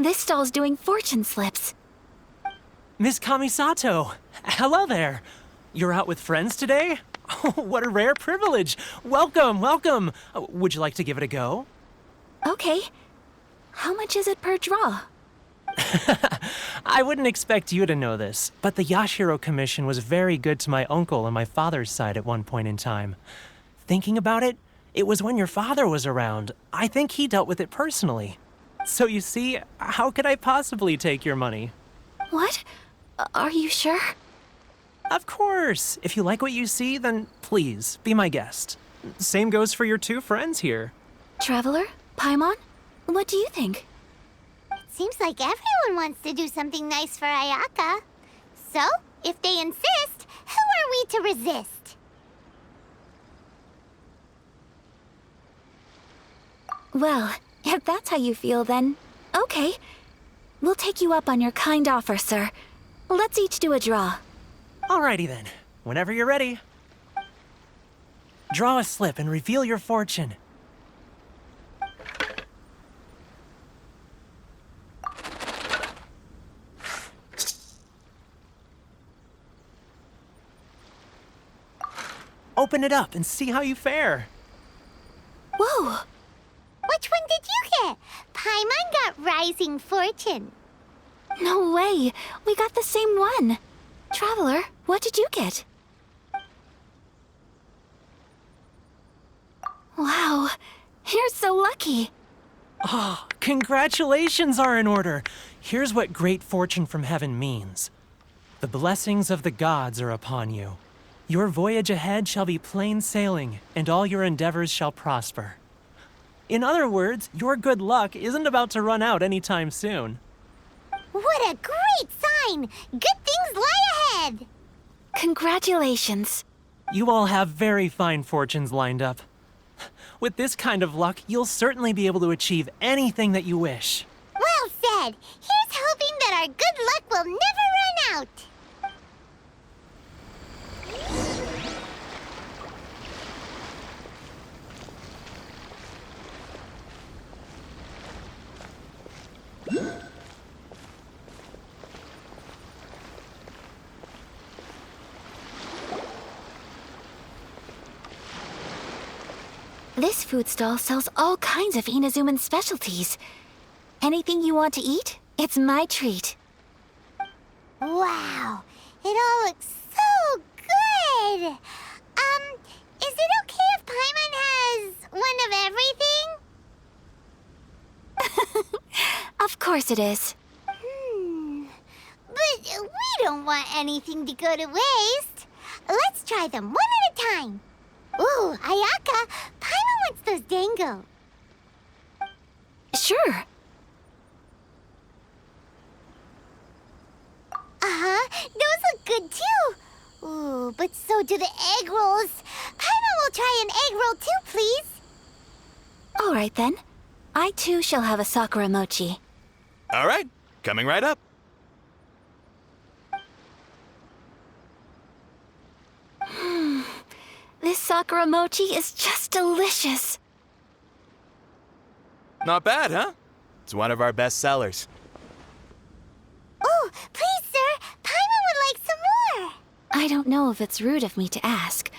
This stall's doing fortune slips. Miss Kamisato, hello there. You're out with friends today? Oh, what a rare privilege. Welcome, welcome. Would you like to give it a go? Okay. How much is it per draw? I wouldn't expect you to know this, but the Yashiro Commission was very good to my uncle on my father's side at one point in time. Thinking about it, it was when your father was around. I think he dealt with it personally. So you see, how could I possibly take your money? What? Are you sure? Of course. If you like what you see, then please, be my guest. Same goes for your two friends here. Traveler? Paimon? What do you think? Seems like everyone wants to do something nice for Ayaka. So, if they insist, who are we to resist? Well, if that's how you feel, then okay. We'll take you up on your kind offer, sir. Let's each do a draw. Alrighty then. Whenever you're ready. Draw a slip and reveal your fortune. Open it up and see how you fare. Whoa! Which one did you get? Paimon got Rising Fortune. No way! We got the same one! Traveler, what did you get? Wow, you're so lucky! Oh, congratulations are in order. Here's what great fortune from heaven means. The blessings of the gods are upon you. Your voyage ahead shall be plain sailing, and all your endeavors shall prosper. In other words, your good luck isn't about to run out anytime soon. What a great sign! Good things lie ahead! Congratulations. You all have very fine fortunes lined up. With this kind of luck, you'll certainly be able to achieve anything that you wish. Well said! Here's hoping that our good luck will never run out! This food stall sells all kinds of Inazuman specialties. Anything you want to eat, it's my treat. Wow! It all looks so good! Is it okay if Paimon has one of everything? Of course it is. But we don't want anything to go to waste. Let's try them one at a time. Ooh, Ayaka, Paimon wants those dango. Sure. Those look good too. Ooh, but so do the egg rolls. Paimon will try an egg roll too, please. All right then. I too shall have a Sakura mochi. All right, coming right up. This Sakura mochi is just delicious. Not bad, huh? It's one of our best sellers. Oh, please, sir. Paimon would like some more. I don't know if it's rude of me to ask,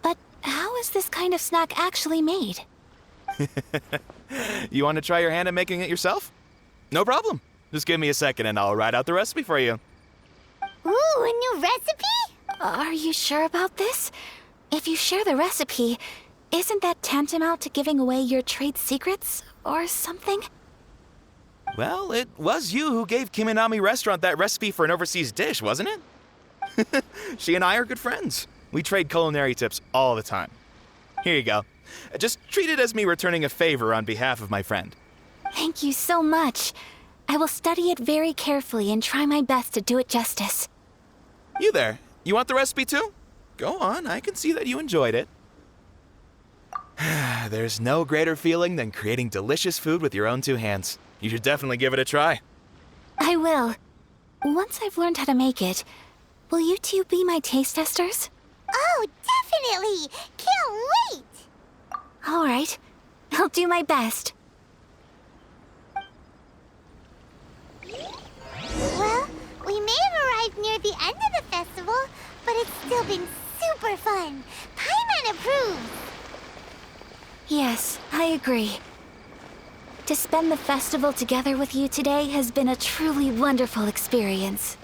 but how is this kind of snack actually made? You want to try your hand at making it yourself? No problem. Just give me a second and I'll write out the recipe for you. Ooh, a new recipe? Are you sure about this? If you share the recipe, isn't that tantamount to giving away your trade secrets or something? Well, it was you who gave Kiminami Restaurant that recipe for an overseas dish, wasn't it? She and I are good friends. We trade culinary tips all the time. Here you go. Just treat it as me returning a favor on behalf of my friend. Thank you so much. I will study it very carefully and try my best to do it justice. You there. You want the recipe too? Go on, I can see that you enjoyed it. There's no greater feeling than creating delicious food with your own two hands. You should definitely give it a try. I will. Once I've learned how to make it, will you two be my taste testers? Oh, definitely! Can't wait! All right. I'll do my best. Well, we may have arrived near the end of the festival, but it's still been super fun. Paimon approves. Yes, I agree. To spend the festival together with you today has been a truly wonderful experience.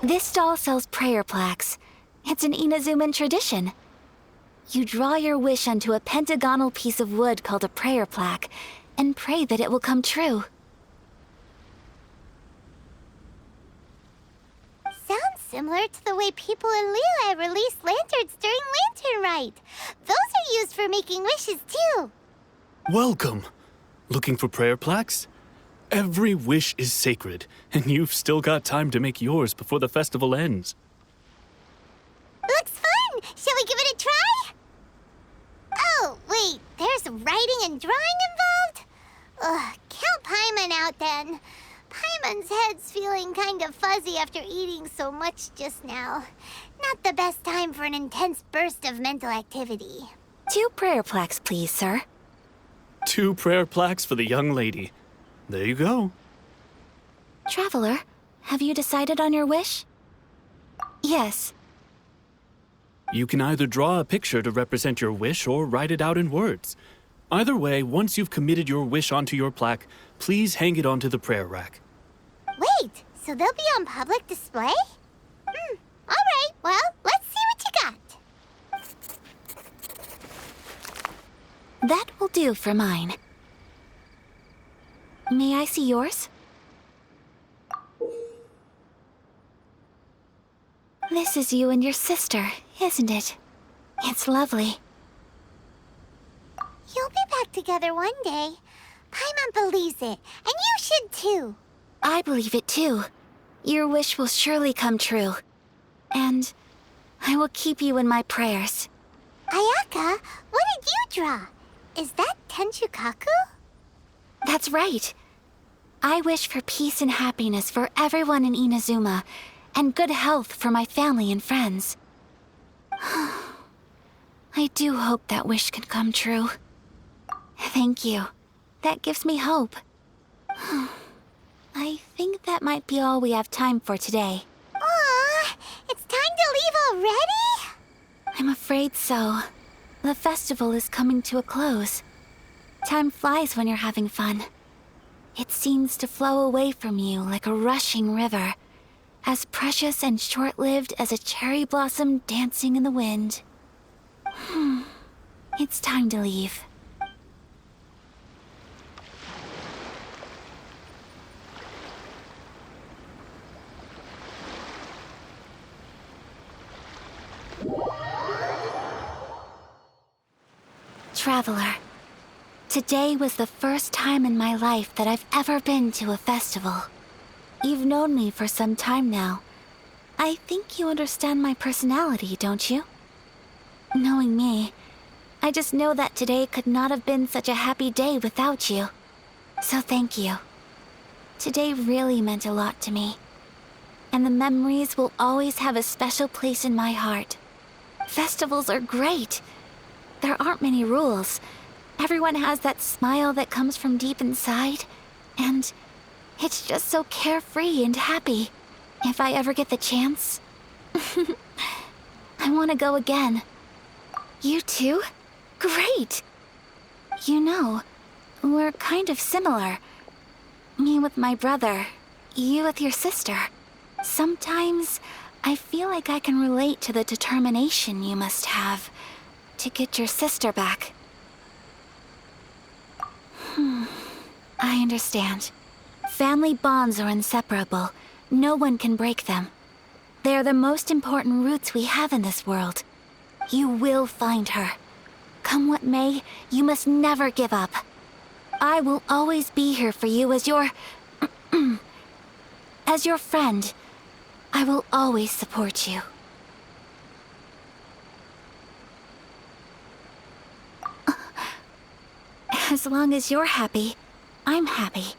This stall sells prayer plaques. It's an Inazuman tradition. You draw your wish onto a pentagonal piece of wood called a prayer plaque, and pray that it will come true. Sounds similar to the way people in Liyue release lanterns during Lantern Rite. Those are used for making wishes, too. Welcome. Looking for prayer plaques? Every wish is sacred, and you've still got time to make yours before the festival ends. Looks fun! Shall we give it a try? Oh, wait, there's writing and drawing involved? Ugh, count Paimon out then. Paimon's head's feeling kind of fuzzy after eating so much just now. Not the best time for an intense burst of mental activity. 2 prayer plaques, please, sir. 2 prayer plaques for the young lady. There you go. Traveler, have you decided on your wish? Yes. You can either draw a picture to represent your wish or write it out in words. Either way, once you've committed your wish onto your plaque, please hang it onto the prayer rack. Wait, so they'll be on public display? All right, well, let's see what you got. That will do for mine. May I see yours? This is you and your sister, isn't it? It's lovely. You'll be back together one day. Paimon believes it, and you should too. I believe it too. Your wish will surely come true. And I will keep you in my prayers. Ayaka, what did you draw? Is that Tenchukaku? That's right. I wish for peace and happiness for everyone in Inazuma, and good health for my family and friends. I do hope that wish can come true. Thank you. That gives me hope. I think that might be all we have time for today. Aw, it's time to leave already? I'm afraid so. The festival is coming to a close. Time flies when you're having fun. It seems to flow away from you like a rushing river, as precious and short-lived as a cherry blossom dancing in the wind. It's time to leave. Traveler, today was the first time in my life that I've ever been to a festival. You've known me for some time now. I think you understand my personality, don't you? Knowing me, I just know that today could not have been such a happy day without you. So thank you. Today really meant a lot to me. And the memories will always have a special place in my heart. Festivals are great. There aren't many rules. Everyone has that smile that comes from deep inside. And it's just so carefree and happy. If I ever get the chance, I want to go again. You too? Great! You know, we're kind of similar. Me with my brother, you with your sister. Sometimes I feel like I can relate to the determination you must have to get your sister back. I understand. Family bonds are inseparable. No one can break them. They are the most important roots we have in this world. You will find her. Come what may, you must never give up. I will always be here for you as your... as your friend. I will always support you. As long as you're happy, I'm happy.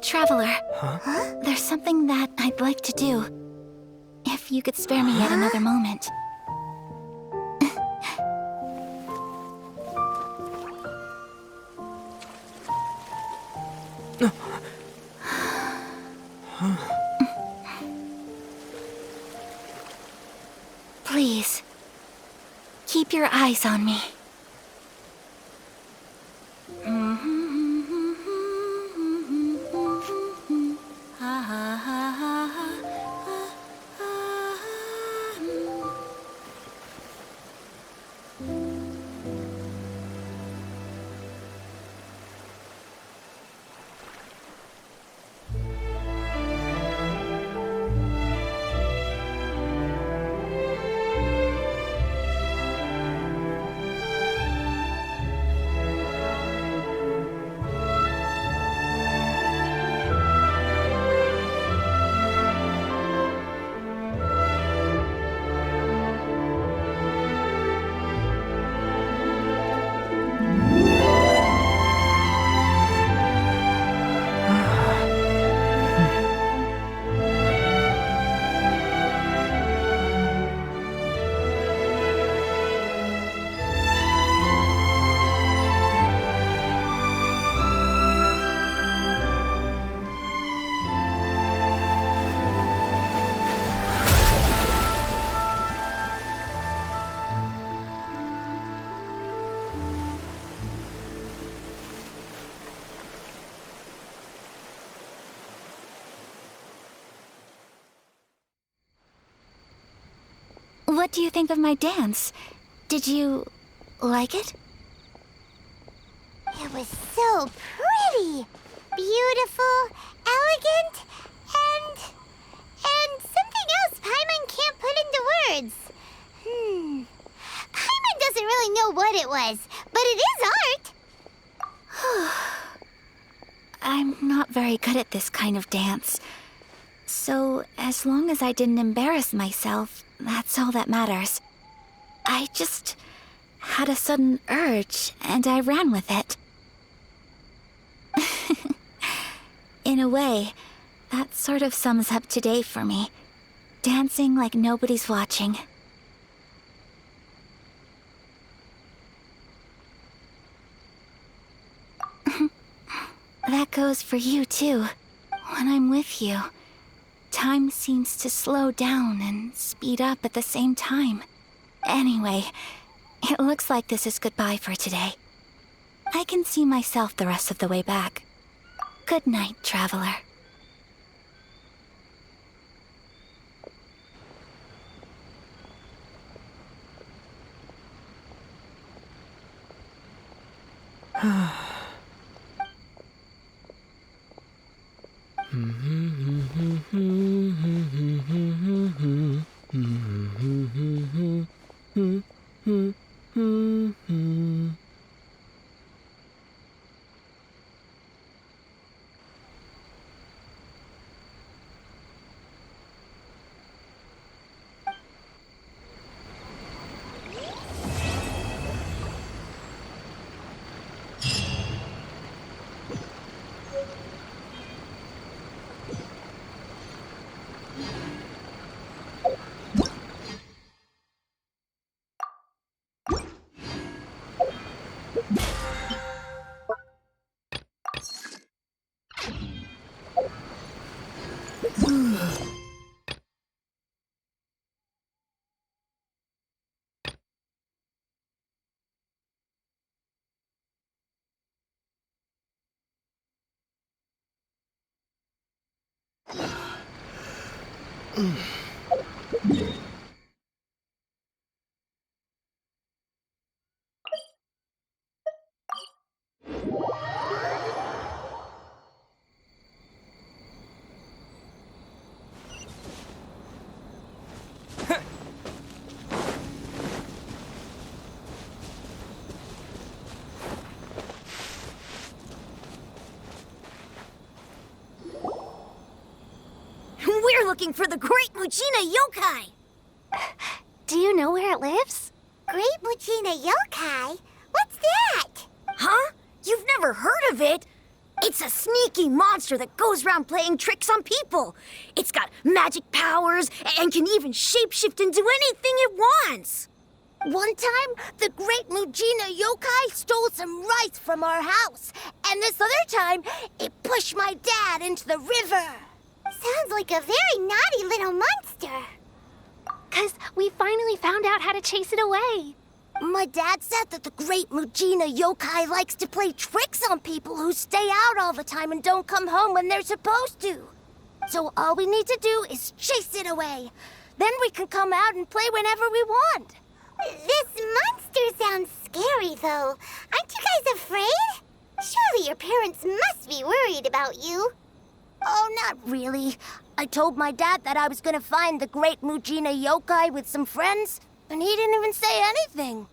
Traveler. There's something that I'd like to do. If you could spare me yet another moment. Please, keep your eyes on me. What do you think of my dance? Did you like it? It was so pretty, beautiful, elegant, and something else Paimon can't put into words. Paimon doesn't really know what it was, but it is art. I'm not very good at this kind of dance. So, as long as I didn't embarrass myself, that's all that matters. I just had a sudden urge, and I ran with it. In a way, that sort of sums up today for me. Dancing like nobody's watching. That goes for you, too. When I'm with you, time seems to slow down and speed up at the same time. Anyway, it looks like this is goodbye for today. I can see myself the rest of the way back. Good night, traveler. We're looking for the Great Muchina Yokai! Do you know where it lives? Great Muchina Yokai? What's that? Huh? You've never heard of it? It's a sneaky monster that goes around playing tricks on people. It's got magic powers and can even shapeshift into anything it wants. One time, the great Mujina yokai stole some rice from our house. And this other time, it pushed my dad into the river. Sounds like a very naughty little monster. 'Cause we finally found out how to chase it away. My dad said that the great Mujina yokai likes to play tricks on people who stay out all the time and don't come home when they're supposed to. So all we need to do is chase it away. Then we can come out and play whenever we want. This monster sounds scary, though. Aren't you guys afraid? Surely your parents must be worried about you. Oh, not really. I told my dad that I was gonna find the great Mujina yokai with some friends, and he didn't even say anything.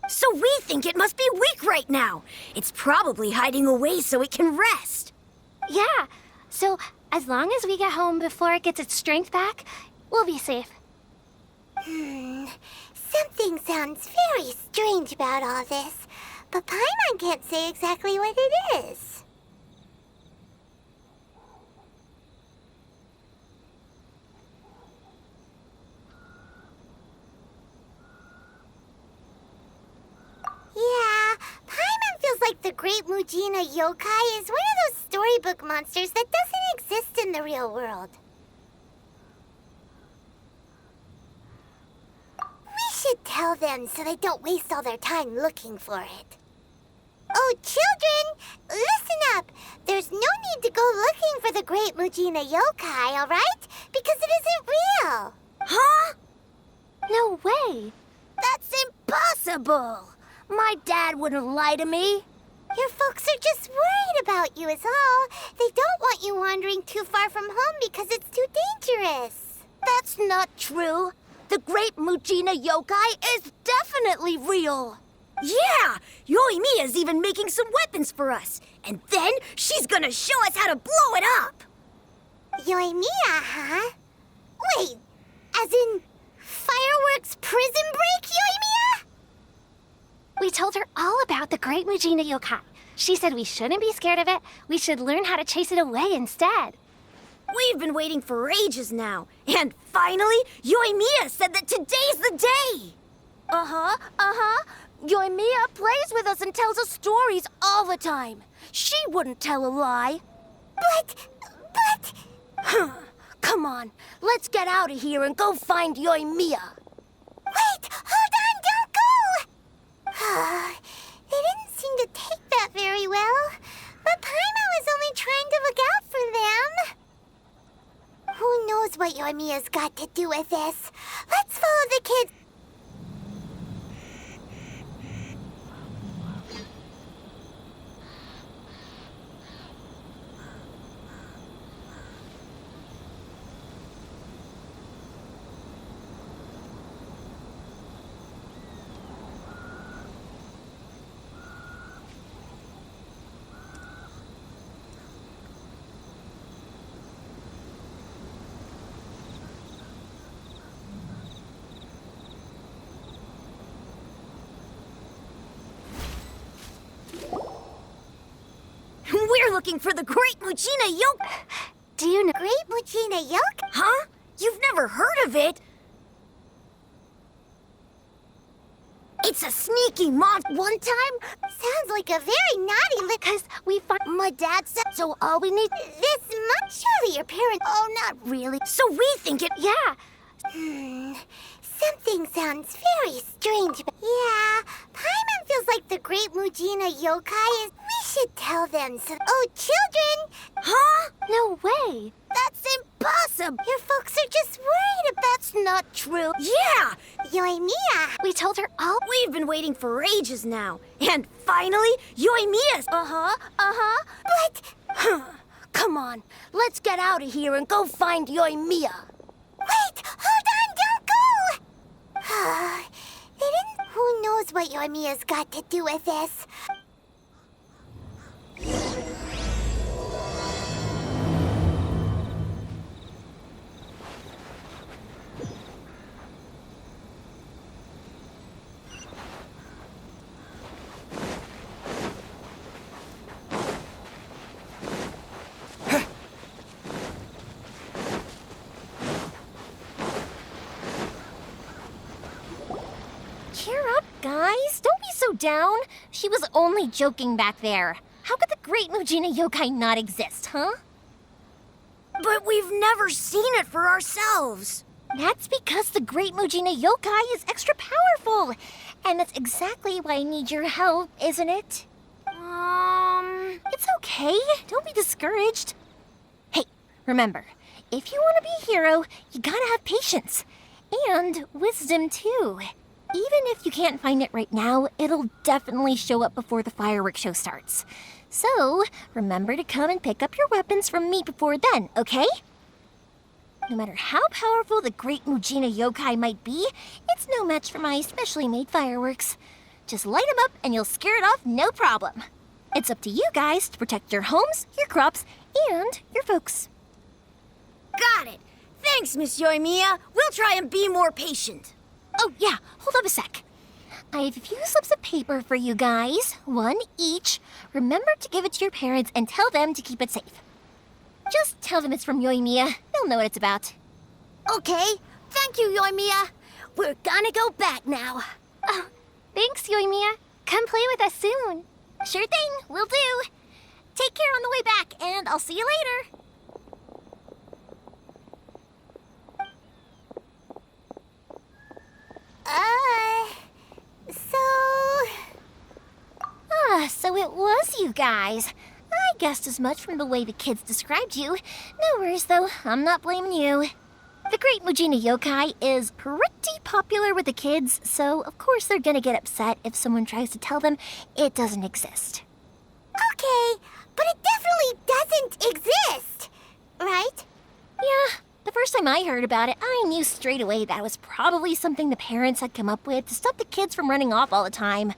So we think it must be weak right now. It's probably hiding away so it can rest. Yeah, so as long as we get home before it gets its strength back, we'll be safe. Something sounds very strange about all this, but Paimon can't say exactly what it is. Yeah, Paimon feels like the great Mujina yokai is one of those storybook monsters that doesn't exist in the real world. We should tell them so they don't waste all their time looking for it. Oh, children, listen up. There's no need to go looking for the great Mujina yokai, all right? Because it isn't real. Huh? No way. That's impossible. My dad wouldn't lie to me. Your folks are just worried about you is all. They don't want you wandering too far from home because it's too dangerous. That's not true. The great Mujina yokai is definitely real. Yeah! Yoimiya's even making some weapons for us. And then she's gonna show us how to blow it up. Yoimiya, huh? Wait, as in fireworks prison break, Yoimiya? We told her all about the great Mujina yokai. She said we shouldn't be scared of it. We should learn how to chase it away instead. We've been waiting for ages now. And finally, Yoimiya said that today's the day. Uh-huh. Yoimiya plays with us and tells us stories all the time. She wouldn't tell a lie. But... Come on, let's get out of here and go find Yoimiya. Wait, hold on, don't go! They didn't seem to take that very well. But Paimon was only trying to look out for them. Who knows what Yoimiya's got to do with this? Let's follow the kids. We're looking for the great Mujina yokai. Do you know? Great Mujina yokai? Huh? You've never heard of it? It's a sneaky monster. One time, Sounds like a very naughty little... 'Cause we find... my dad said so all we need... This month, surely your parents... Oh, not really. So we think it... Yeah. Something sounds very strange. Yeah, Paimon feels like the great Mujina yokai is... We should tell them so... Oh, children! Huh? No way. That's impossible. Your folks are just worried about... That's not true. Yeah! Yoimiya! We told her all... We've been waiting for ages now. And finally, Yoimiya's... But... Come on, let's get out of here and go find Yoimiya. Wait! Hold on! Don't go! They didn't... Who knows what Yoimiya's got to do with this? down. She was only joking back there. How could the Great Mujina Yokai not exist, huh? But we've never seen it for ourselves. That's because the Great Mujina Yokai is extra powerful. And that's exactly why I need your help, isn't it? It's okay. Don't be discouraged. Hey, remember, if you want to be a hero, you gotta have patience. And wisdom, too. Even if you can't find it right now, it'll definitely show up before the fireworks show starts. So, remember to come and pick up your weapons from me before then, okay? No matter how powerful the Great Mujina Yokai might be, it's no match for my specially made fireworks. Just light them up and you'll scare it off no problem. It's up to you guys to protect your homes, your crops, and your folks. Got it. Thanks, Miss Yoimiya. We'll try and be more patient. Oh, yeah. Hold up a sec. I have a few slips of paper for you guys, one each. Remember to give it to your parents and tell them to keep it safe. Just tell them it's from Yoimiya. They'll know what it's about. Okay. Thank you, Yoimiya. We're gonna go back now. Oh, thanks, Yoimiya. Come play with us soon. Sure thing. Will do. Take care on the way back, and I'll see you later. So it was you guys. I guessed as much from the way the kids described you. No worries, though. I'm not blaming you. The Great Mujina Yokai is pretty popular with the kids, so of course they're gonna get upset if someone tries to tell them it doesn't exist. Okay, but it definitely doesn't exist, right? Yeah, the first time I heard about it, I knew straight away that was probably something the parents had come up with to stop the kids from running off all the time.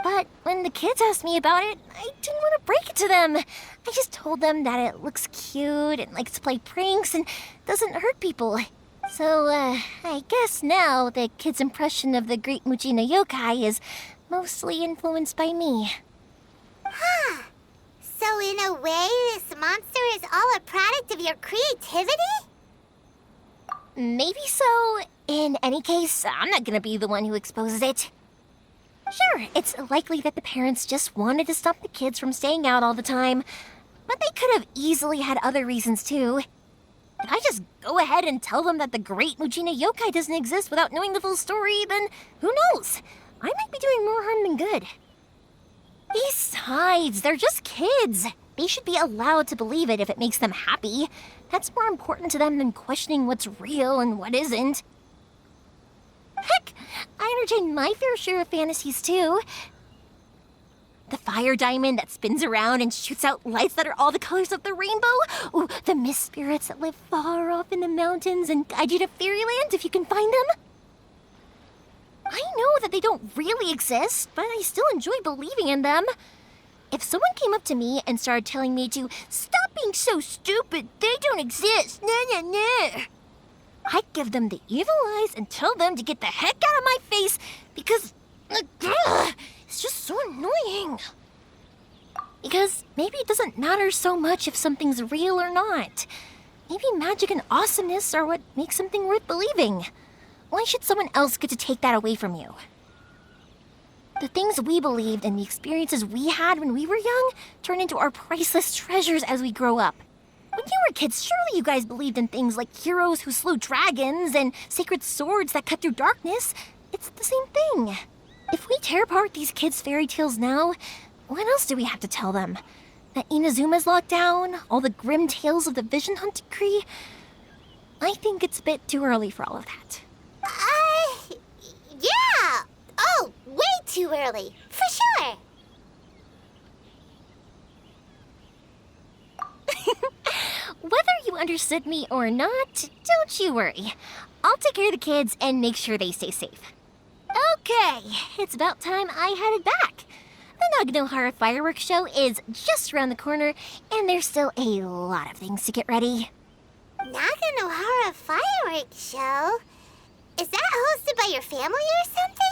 But when the kids asked me about it, I didn't want to break it to them. I just told them that it looks cute and likes to play pranks and doesn't hurt people. So, I guess now the kids' impression of the Great Mujina Yokai is mostly influenced by me. Huh. So in a way, this monster is all a product of your creativity? Maybe so. In any case, I'm not gonna be the one who exposes it. Sure, it's likely that the parents just wanted to stop the kids from staying out all the time, but they could have easily had other reasons too. If I just go ahead and tell them that the Great Mujina Yokai doesn't exist without knowing the full story, then who knows? I might be doing more harm than good. Besides, they're just kids. They should be allowed to believe it if it makes them happy. That's more important to them than questioning what's real and what isn't. Heck, I entertain my fair share of fantasies too. The fire diamond that spins around and shoots out lights that are all the colors of the rainbow. Ooh, the mist spirits that live far off in the mountains and guide you to fairyland if you can find them. I know that they don't really exist, but I still enjoy believing in them. If someone came up to me and started telling me to stop being so stupid, they don't exist, nah. I'd give them the evil eyes and tell them to get the heck out of my face because it's just so annoying. Because maybe it doesn't matter so much if something's real or not. Maybe magic and awesomeness are what makes something worth believing. Why should someone else get to take that away from you? The things we believed and the experiences we had when we were young turn into our priceless treasures as we grow up. When you were kids, surely you guys believed in things like heroes who slew dragons and sacred swords that cut through darkness. It's the same thing. If we tear apart these kids' fairy tales now, what else do we have to tell them? That Inazuma's locked down? All the grim tales of the Vision Hunt Decree? I think it's a bit too early for all of that. Yeah! Oh, way too early, for sure! Whether you understood me or not, don't you worry. I'll take care of the kids and make sure they stay safe. Okay, it's about time I headed back. The Naganohara fireworks show is just around the corner, and there's still a lot of things to get ready. Naganohara fireworks show? Is that hosted by your family or something?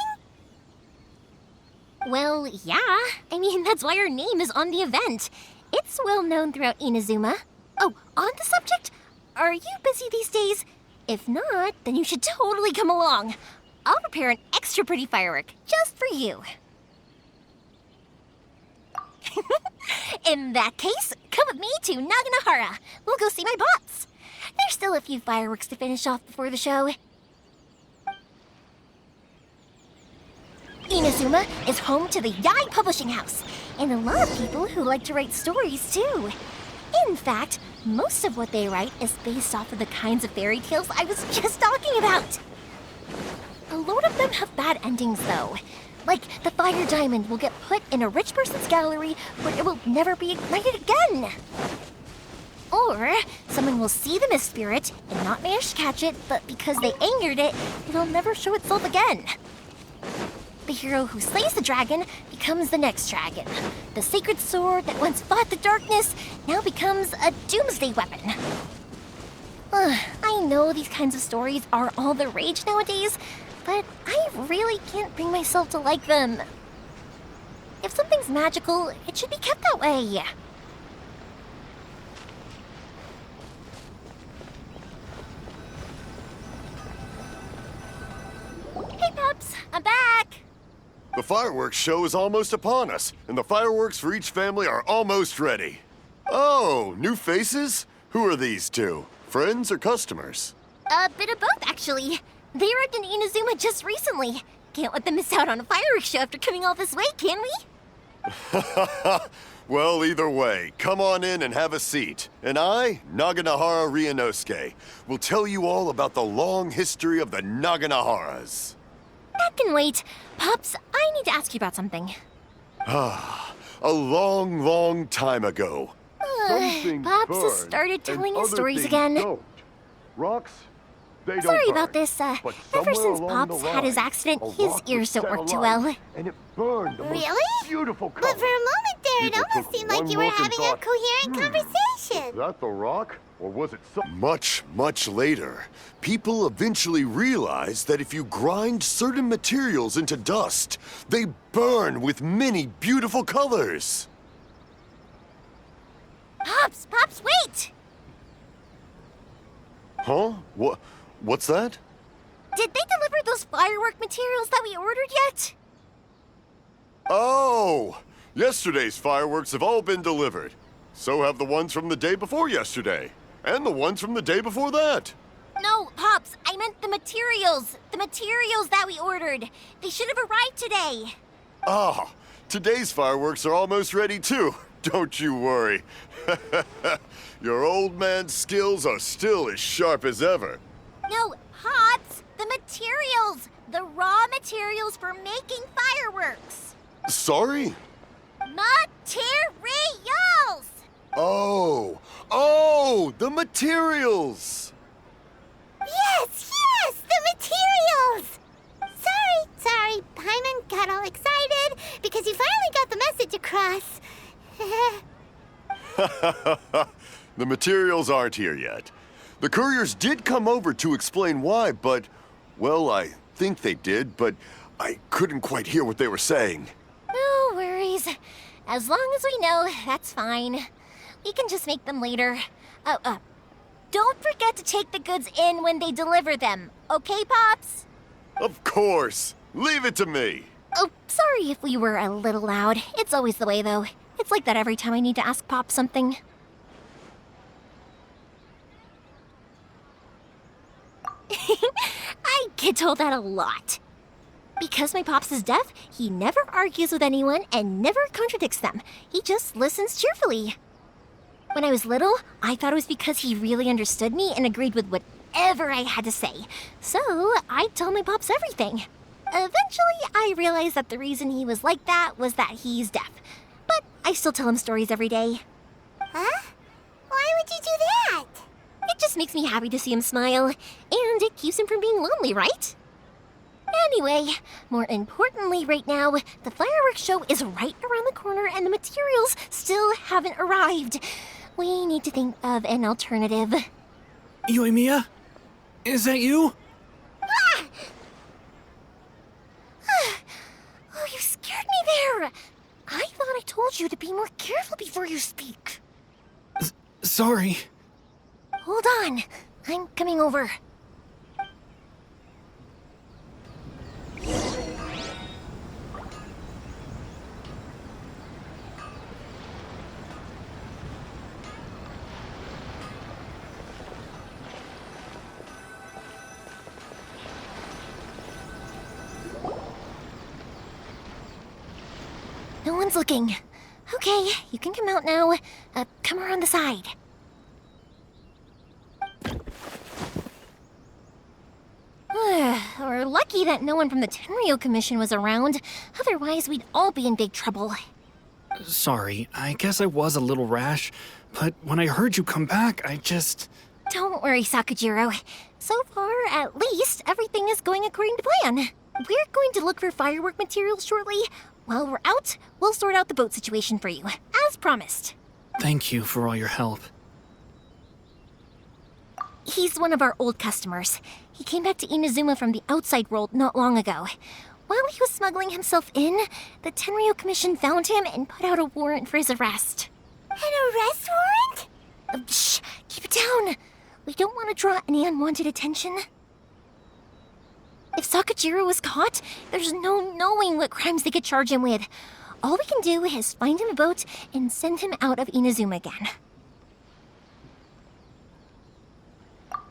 Well, yeah. I mean, that's why our name is on the event. It's well known throughout Inazuma. Oh, on the subject, are you busy these days? If not, then you should totally come along. I'll prepare an extra pretty firework just for you. In that case, come with me to Naganahara. We'll go see my bots. There's still a few fireworks to finish off before the show. Inazuma is home to the Yai Publishing House, and a lot of people who like to write stories too. In fact, most of what they write is based off of the kinds of fairy tales I was just talking about. A lot of them have bad endings though. Like, the fire diamond will get put in a rich person's gallery where it will never be ignited again. Or, someone will see the mist spirit and not manage to catch it, but because they angered it, it'll never show itself again. The hero who slays the dragon becomes the next dragon. The sacred sword that once fought the darkness now becomes a doomsday weapon. I know these kinds of stories are all the rage nowadays, but I really can't bring myself to like them. If something's magical, it should be kept that way. Hey, Pups, I'm back. The fireworks show is almost upon us, and the fireworks for each family are almost ready. Oh, new faces? Who are these two? Friends or customers? A bit of both, actually. They arrived in Inazuma just recently. Can't let them miss out on a fireworks show after coming all this way, can we? Well, either way, come on in and have a seat. And I, Naganahara Ryunosuke, will tell you all about the long history of the Naganaharas. That can wait. Pups, I need to ask you about something. A long, long time ago. Pops has started telling his stories again. Don't. Rocks, they don't Sorry burn. about this. But Ever somewhere since along Pops the had his line, accident, a his rock was ears don't set work too alight, well. And it burned the most Really? beautiful color. But for a moment there, it People almost took seemed like one you were look and having a thought, coherent conversation. Is that the rock? Or was it something? Much, much later, people eventually realized that if you grind certain materials into dust, they burn with many beautiful colors. Pops, wait! Huh? What's that? Did they deliver those firework materials that we ordered yet? Oh! Yesterday's fireworks have all been delivered. So have the ones from the day before yesterday. And the ones from the day before that. No, Pops, I meant the materials. The materials that we ordered. They should have arrived today. Ah, today's fireworks are almost ready too. Don't you worry. Your old man's skills are still as sharp as ever. No, Pops, the materials. The raw materials for making fireworks. Sorry? Materials! Oh, the materials! Yes, the materials! Sorry, Paimon got all excited because he finally got the message across. The materials aren't here yet. The couriers did come over to explain why, but, well, I think they did, but I couldn't quite hear what they were saying. No worries. As long as we know, that's fine. We can just make them later. Don't forget to take the goods in when they deliver them, okay, Pops? Of course. Leave it to me. Oh, sorry if we were a little loud. It's always the way, though. It's like that every time I need to ask Pop something. I get told that a lot. Because my Pops is deaf, he never argues with anyone and never contradicts them. He just listens cheerfully. When I was little, I thought it was because he really understood me and agreed with whatever I had to say. So I'd tell my Pops everything. Eventually, I realized that the reason he was like that was that he's deaf. But I still tell him stories every day. Huh? Why would you do that? It just makes me happy to see him smile, and it keeps him from being lonely, right? Anyway, more importantly right now, the fireworks show is right around the corner and the materials still haven't arrived. We need to think of an alternative. Yoimiya? Is that you? Oh, you scared me there! I thought I told you to be more careful before you speak. Sorry. Hold on, I'm coming over. one's looking. Okay, you can come out now. Come around the side. We're lucky that no one from the Tenryo Commission was around. Otherwise, we'd all be in big trouble. Sorry, I guess I was a little rash, but when I heard you come back, I just... Don't worry, Sakujiro. So far, at least, everything is going according to plan. We're going to look for firework materials shortly. While we're out, we'll sort out the boat situation for you, as promised. Thank you for all your help. He's one of our old customers. He came back to Inazuma from the outside world not long ago. While he was smuggling himself in, the Tenryo Commission found him and put out a warrant for his arrest. An arrest warrant? Shh! Keep it down! We don't want to draw any unwanted attention. If Sakujiro was caught, there's no knowing what crimes they could charge him with. All we can do is find him a boat and send him out of Inazuma again.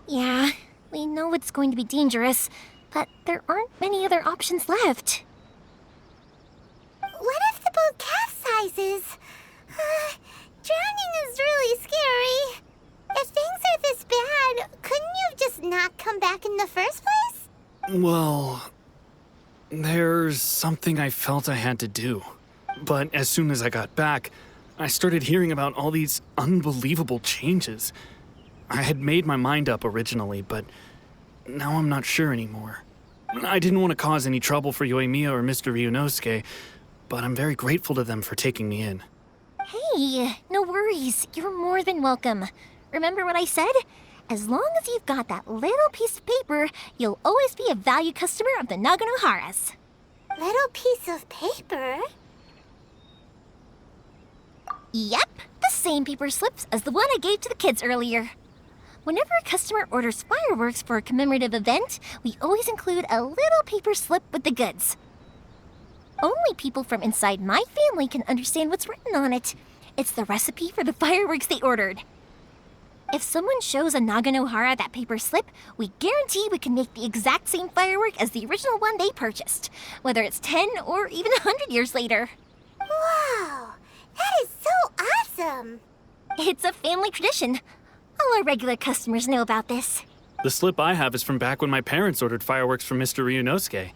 Yeah, we know it's going to be dangerous, but there aren't many other options left. What if the boat capsizes? Drowning is really scary. If things are this bad, couldn't you just not come back in the first place? Well, there's something I felt I had to do. But as soon as I got back, I started hearing about all these unbelievable changes. I had made my mind up originally, but now I'm not sure anymore. I didn't want to cause any trouble for Yoimiya or Mr. Ryunosuke, but I'm very grateful to them for taking me in. Hey, no worries. You're more than welcome. Remember what I said? As long as you've got that little piece of paper, you'll always be a valued customer of the Naganoharas. Little piece of paper? Yep, the same paper slips as the one I gave to the kids earlier. Whenever a customer orders fireworks for a commemorative event, we always include a little paper slip with the goods. Only people from inside my family can understand what's written on it. It's the recipe for the fireworks they ordered. If someone shows a Naganohara that paper slip, we guarantee we can make the exact same firework as the original one they purchased, whether it's 10 or even 100 years later. Wow, that is so awesome! It's a family tradition. All our regular customers know about this. The slip I have is from back when my parents ordered fireworks from Mr. Ryunosuke.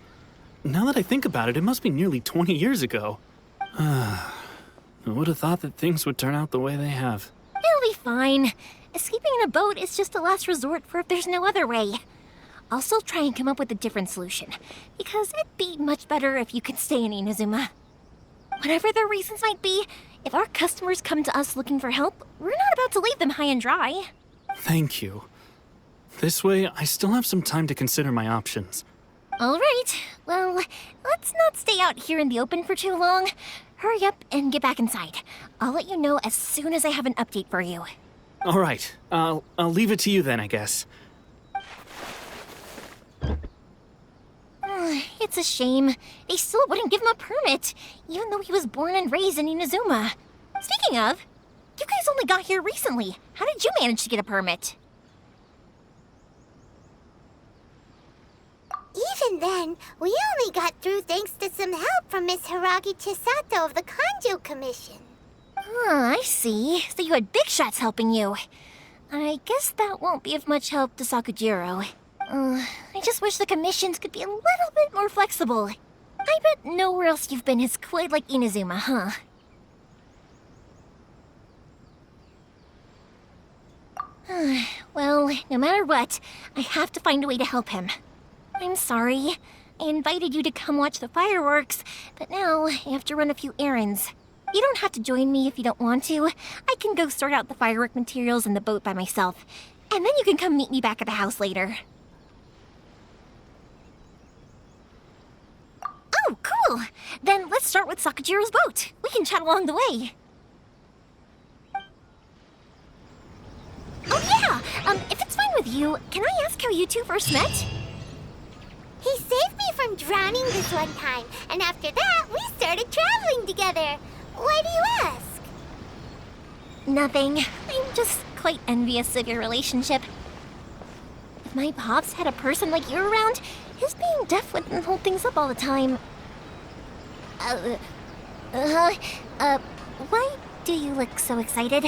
Now that I think about it, it must be nearly 20 years ago. I would have thought that things would turn out the way they have. It'll be fine. Escaping in a boat is just a last resort for if there's no other way. I'll still try and come up with a different solution, because it'd be much better if you could stay in Inazuma. Whatever their reasons might be, if our customers come to us looking for help, we're not about to leave them high and dry. Thank you. This way, I still have some time to consider my options. All right. Well, let's not stay out here in the open for too long. Hurry up and get back inside. I'll let you know as soon as I have an update for you. All right. I'll leave it to you then, I guess. It's a shame. They still wouldn't give him a permit, even though he was born and raised in Inazuma. Speaking of, you guys only got here recently. How did you manage to get a permit? Even then, we only got through thanks to some help from Miss Hiragi Chisato of the Kanjo Commission. I see. So you had big shots helping you. I guess that won't be of much help to Sakujiro. I just wish the commissions could be a little bit more flexible. I bet nowhere else you've been is quite like Inazuma, huh? Well, no matter what, I have to find a way to help him. I'm sorry. I invited you to come watch the fireworks, but now I have to run a few errands. You don't have to join me if you don't want to. I can go sort out the firework materials in the boat by myself, and then you can come meet me back at the house later. Oh, cool! Then let's start with Sakujiro's boat. We can chat along the way. Oh yeah! If it's fine with you, can I ask how you two first met? He saved me from drowning this one time, and after that, we started traveling together. Why do you ask? Nothing. I'm just quite envious of your relationship. If my pops had a person like you around, his being deaf wouldn't hold things up all the time. Uh, why do you look so excited?